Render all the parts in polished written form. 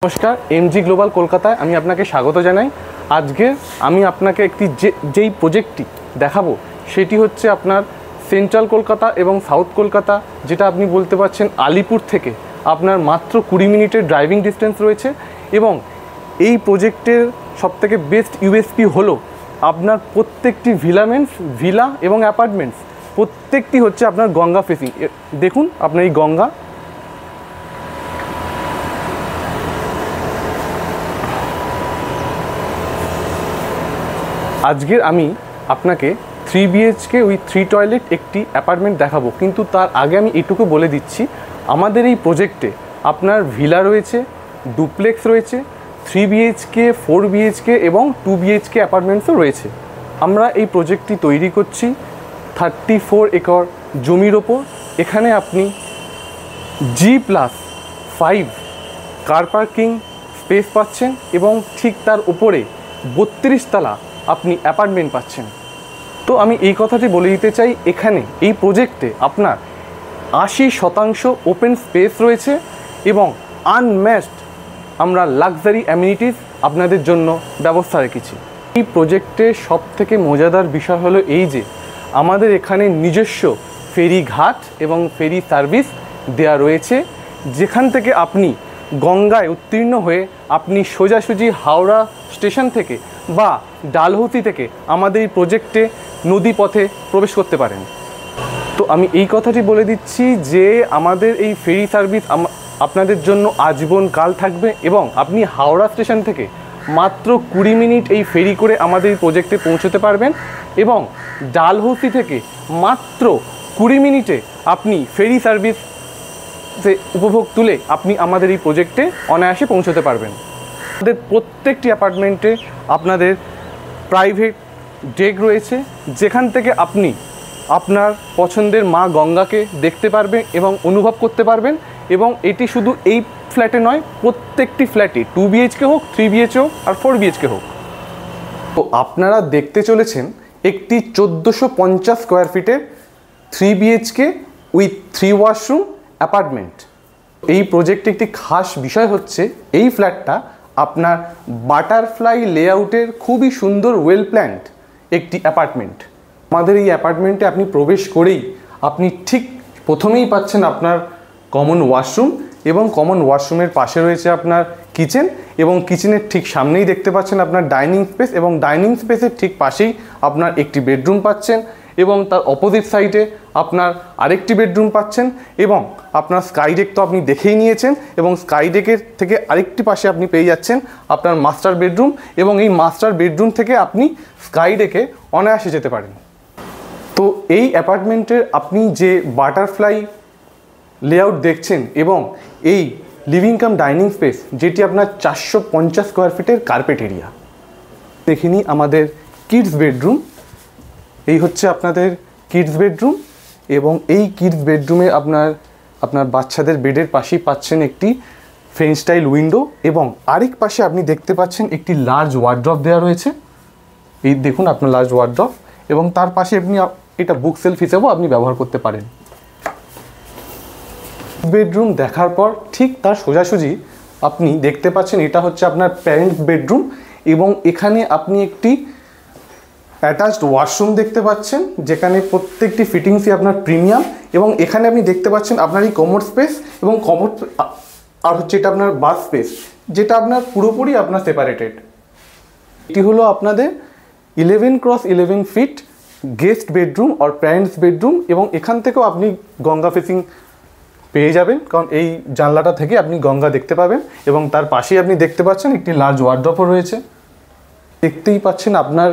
নমস্কার, MG global কলকাতায় আমি আপনাকে স্বাগত জানাই। আজকে আমি আপনাকে একটি যেই প্রজেক্টটি দেখাবো সেটি হচ্ছে আপনার সেন্ট্রাল কলকাতা এবং সাউথ কলকাতা, যেটা আপনি বলতে পারছেন আলিপুর থেকে আপনার মাত্র 20 মিনিটের ড্রাইভিং ডিস্টেন্স রয়েছে। এবং এই প্রজেক্টের সবথেকে বেস্ট ইউএসপি হলো আপনার প্রত্যেকটি ভিলা এবং অ্যাপার্টমেন্টস প্রত্যেকটি হচ্ছে আপনার গঙ্গা ফেসিং। দেখুন আপনার এই গঙ্গা, আজকের আমি আপনাকে 3 বিএইচকে উইথ 3 টয়লেট একটি অ্যাপার্টমেন্ট দেখাবো। কিন্তু তার আগে আমি এটুকু বলে দিচ্ছি, আমাদের এই প্রজেক্টে আপনার ভিলা রয়েছে, ডুপ্লেক্স রয়েছে, 3 বিএইচকে, 4 বিএইচকে এবং 2 বিএইচকে অ্যাপার্টমেন্টসও রয়েছে। আমরা এই প্রজেক্টটি তৈরি করছি 34 একর জমির ওপর। এখানে আপনি G+5 কার পার্কিং স্পেস পাচ্ছেন এবং ঠিক তার উপরে 32 তলা আপনি অ্যাপার্টমেন্ট পাচ্ছেন। তো আমি এই কথাটি বলে দিতে চাই, এখানে এই প্রজেক্টে আপনার 80% ওপেন স্পেস রয়েছে এবং আনম্যাচড আমরা লাক্সারি অ্যামিনিটিস আপনাদের জন্য ব্যবস্থা রেখেছি। এই প্রজেক্টে সবথেকে মজাদার বিষয় হলো এই যে আমাদের এখানে নিজস্ব ফেরি ঘাট এবং ফেরি সার্ভিস দেয়া রয়েছে, যেখান থেকে আপনি গঙ্গায় উত্তীর্ণ হয়ে আপনি সোজাসুজি হাওড়া স্টেশন থেকে বা ডালহৌসি থেকে আমাদের এই প্রজেক্টে নদী পথে প্রবেশ করতে পারেন। তো আমি এই কথাটি বলে দিচ্ছি যে আমাদের এই ফেরি সার্ভিস আপনাদের জন্য আজীবনকাল থাকবে এবং আপনি হাওড়া স্টেশন থেকে মাত্র 20 মিনিট এই ফেরি করে আমাদের এই প্রজেক্টে পৌঁছতে পারবেন এবং ডালহৌসি থেকে মাত্র 20 মিনিটে আপনি ফেরি সার্ভিস উপভোগ তুলে আপনি আমাদের এই প্রজেক্টে অনায়াসে পৌঁছতে পারবেন। আমাদের প্রত্যেকটি অ্যাপার্টমেন্টে আপনাদের প্রাইভেট ডেক রয়েছে, যেখান থেকে আপনি আপনার পছন্দের মা গঙ্গাকে দেখতে পারবেন এবং অনুভব করতে পারবেন। এবং এটি শুধু এই ফ্ল্যাটে নয়, প্রত্যেকটি ফ্ল্যাটে 2 বিএইচকে হোক, 3 বিএইচকে হোক আর 4 বিএইচকে হোক। তো আপনারা দেখতে চলেছেন একটি 1450 স্কোয়ার ফিটের 3 বিএইচকে উইথ 3 ওয়াশরুম অ্যাপার্টমেন্ট। এই প্রজেক্টে একটি খাস বিষয় হচ্ছে এই ফ্ল্যাটটা আপনার বাটারফ্লাই লেআউটের খুবই সুন্দর ওয়েল প্ল্যান্ড একটি অ্যাপার্টমেন্ট। আমাদের এই অ্যাপার্টমেন্টে আপনি প্রবেশ করেই আপনি ঠিক প্রথমেই পাচ্ছেন আপনার কমন ওয়াশরুম এবং কমন ওয়াশরুমের পাশে রয়েছে আপনার কিচেন এবং কিচেনের ঠিক সামনেই দেখতে পাচ্ছেন আপনার ডাইনিং স্পেস এবং ডাইনিং স্পেসের ঠিক পাশেই আপনার একটি বেডরুম পাচ্ছেন এবং তার অপোজিট সাইডে আপনার আরেকটি বেডরুম পাচ্ছেন এবং আপনার স্কাই ডেক তো আপনি দেখেই নিয়েছেন এবং স্কাই ডেকের থেকে আরেকটি পাশে আপনি পেয়ে যাচ্ছেন আপনার মাস্টার বেডরুম এবং এই মাস্টার বেডরুম থেকে আপনি স্কাই ডেকে অনায়াসে যেতে পারেন। তো এই অ্যাপার্টমেন্টের আপনি যে বাটারফ্লাই লেআউট দেখছেন এবং এই লিভিং কাম ডাইনিং স্পেস, যেটি আপনার 450 স্কোয়ার ফিটের কার্পেট এরিয়া। দেখে নিই আমাদের কিডস বেডরুম। এই হচ্ছে আপনাদের কিডস বেডরুম এবং এই কিডস বেডরুমে আপনার বাচ্চাদের বেডের পাশেই পাচ্ছেন একটি ফ্রেঞ্চ স্টাইল উইন্ডো এবং আরেক পাশে আপনি দেখতে পাচ্ছেন একটি লার্জ ওয়ার্ড্রপ দেওয়া রয়েছে। এই দেখুন আপনার লার্জ ওয়ার্ড্রপ এবং তার পাশে আপনি এটা বুক সেলফ হিসেবেও আপনি ব্যবহার করতে পারেন। বেডরুম দেখার পর ঠিক তার সোজাসুজি আপনি দেখতে পাচ্ছেন এটা হচ্ছে আপনার প্যারেন্টস বেডরুম এবং এখানে আপনি একটি অ্যাটাচড ওয়াশরুম দেখতে পাচ্ছেন, যেখানে প্রত্যেকটি ফিটিংসই আপনার প্রিমিয়াম এবং এখানে আপনি দেখতে পাচ্ছেন আপনার এই কমোড স্পেস এবং কমোড আর হচ্ছে এটা আপনার বাথ স্পেস, যেটা আপনার পুরোপুরি আপনার সেপারেটেড। এটি হলো আপনাদের 11x11 ফিট গেস্ট বেডরুম আর প্যারেন্টস বেডরুম এবং এখান থেকেও আপনি গঙ্গা ফেসিং পেয়ে যাবেন, কারণ এই জানলাটা থেকে আপনি গঙ্গা দেখতে পাবেন এবং তার পাশেই আপনি দেখতে পাচ্ছেন একটি লার্জ ওয়ার্ড্রপও রয়েছে। দেখতেই পাচ্ছেন আপনার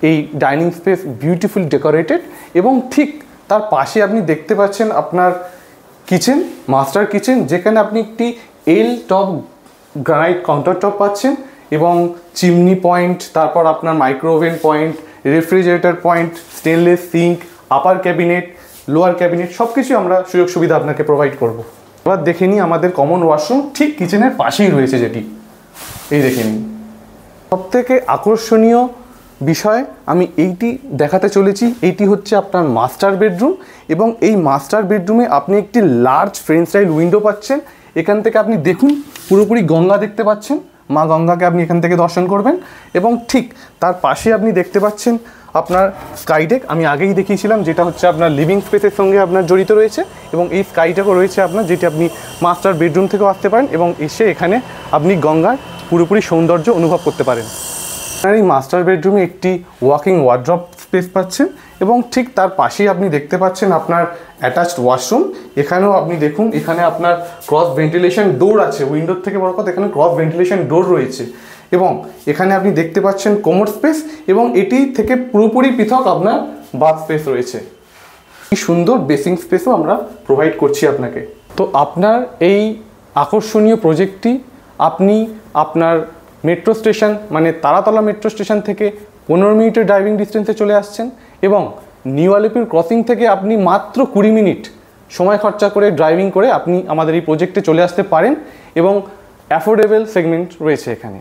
এই ডাইনিং স্পেস বিউটিফুল ডেকোরেটেড এবং ঠিক তার পাশে আপনি দেখতে পাচ্ছেন আপনার কিচেন, মাস্টার কিচেন, যেখানে আপনি একটি L top granite counter top পাচ্ছেন এবং চিমনি পয়েন্ট, তারপর আপনার micro oven point, refrigerator point, stainless sink, upper cabinet, lower cabinet সব কিছু আমরা সুযোগ সুবিধা আপনাকে প্রোভাইড করব। এবার দেখে নিই আমাদের কমন ওয়াশরুম ঠিক কিচেনের পাশেই রয়েছে, যেটি এই দেখে নিন। সবথেকে আকর্ষণীয় বিষয় আমি এইটি দেখাতে চলেছি, এইটি হচ্ছে আপনার মাস্টার বেডরুম এবং এই মাস্টার বেডরুমে আপনি একটি লার্জ ফ্রেঞ্চ স্টাইল উইন্ডো পাচ্ছেন এখান থেকে আপনি দেখুন পুরোপুরি গঙ্গা দেখতে পাচ্ছেন, মা গঙ্গাকে আপনি এখান থেকে দর্শন করবেন। এবং ঠিক তার পাশে আপনি দেখতে পাচ্ছেন আপনার স্কাইডেক, আমি আগেই দেখিয়েছিলাম, যেটা হচ্ছে আপনার লিভিং স্পেসের সঙ্গে আপনার জড়িত রয়েছে। এবং এই স্কাইডেকও রয়েছে আপনার, যেটি আপনি মাস্টার বেডরুম থেকেও আসতে পারেন এবং এসে এখানে আপনি গঙ্গার পুরোপুরি সৌন্দর্য অনুভব করতে পারেন। আপনার এই মাস্টার বেডরুমে একটি ওয়াকিং ওয়ার্ড্রপ স্পেস পাচ্ছেন এবং ঠিক তার পাশেই আপনি দেখতে পাচ্ছেন আপনার অ্যাটাচড ওয়াশরুম। এখানেও আপনি দেখুন, এখানে আপনার ক্রস ভেন্টিলেশন ডোর আছে, উইন্ডোর থেকে বড় কথা এখানে ক্রস ভেন্টিলেশন ডোর রয়েছে। এবং এখানে আপনি দেখতে পাচ্ছেন কোমোড স্পেস এবং এটি থেকে পুরোপুরি পৃথক আপনার বাথ স্পেস রয়েছে। এই সুন্দর বেসিং স্পেসও আমরা প্রোভাইড করছি আপনাকে। তো আপনার এই আকর্ষণীয় প্রজেক্টটি আপনি আপনার মেট্রো স্টেশন মানে তারাতলা মেট্রো স্টেশন থেকে 15 মিনিটের ড্রাইভিং ডিস্টেন্সে চলে আসছেন এবং নিউ আলিপুর ক্রসিং থেকে আপনি মাত্র 20 মিনিট সময় খরচা করে ড্রাইভিং করে আপনি আমাদের এই প্রজেক্টে চলে আসতে পারেন এবং অ্যাফোর্ডেবল সেগমেন্ট রয়েছে এখানে।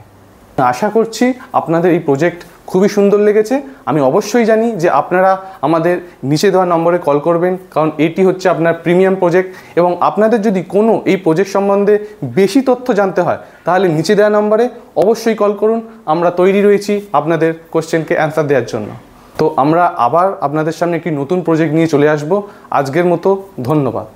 আশা করছি আপনাদের এই প্রজেক্ট খুবই সুন্দর লেগেছে। আমি অবশ্যই জানি যে আপনারা আমাদের নিচে দেওয়া নম্বরে কল করবেন, কারণ এটি হচ্ছে আপনার প্রিমিয়াম প্রজেক্ট। এবং আপনাদের যদি কোনো এই প্রজেক্ট সম্বন্ধে বেশি তথ্য জানতে হয় তাহলে নিচে দেওয়া নম্বরে অবশ্যই কল করুন। আমরা তৈরি রয়েছি আপনাদের কোশ্চেনকে অ্যান্সার দেওয়ার জন্য। তো আমরা আবার আপনাদের সামনে একটি নতুন প্রজেক্ট নিয়ে চলে আসব। আজকের মতো ধন্যবাদ।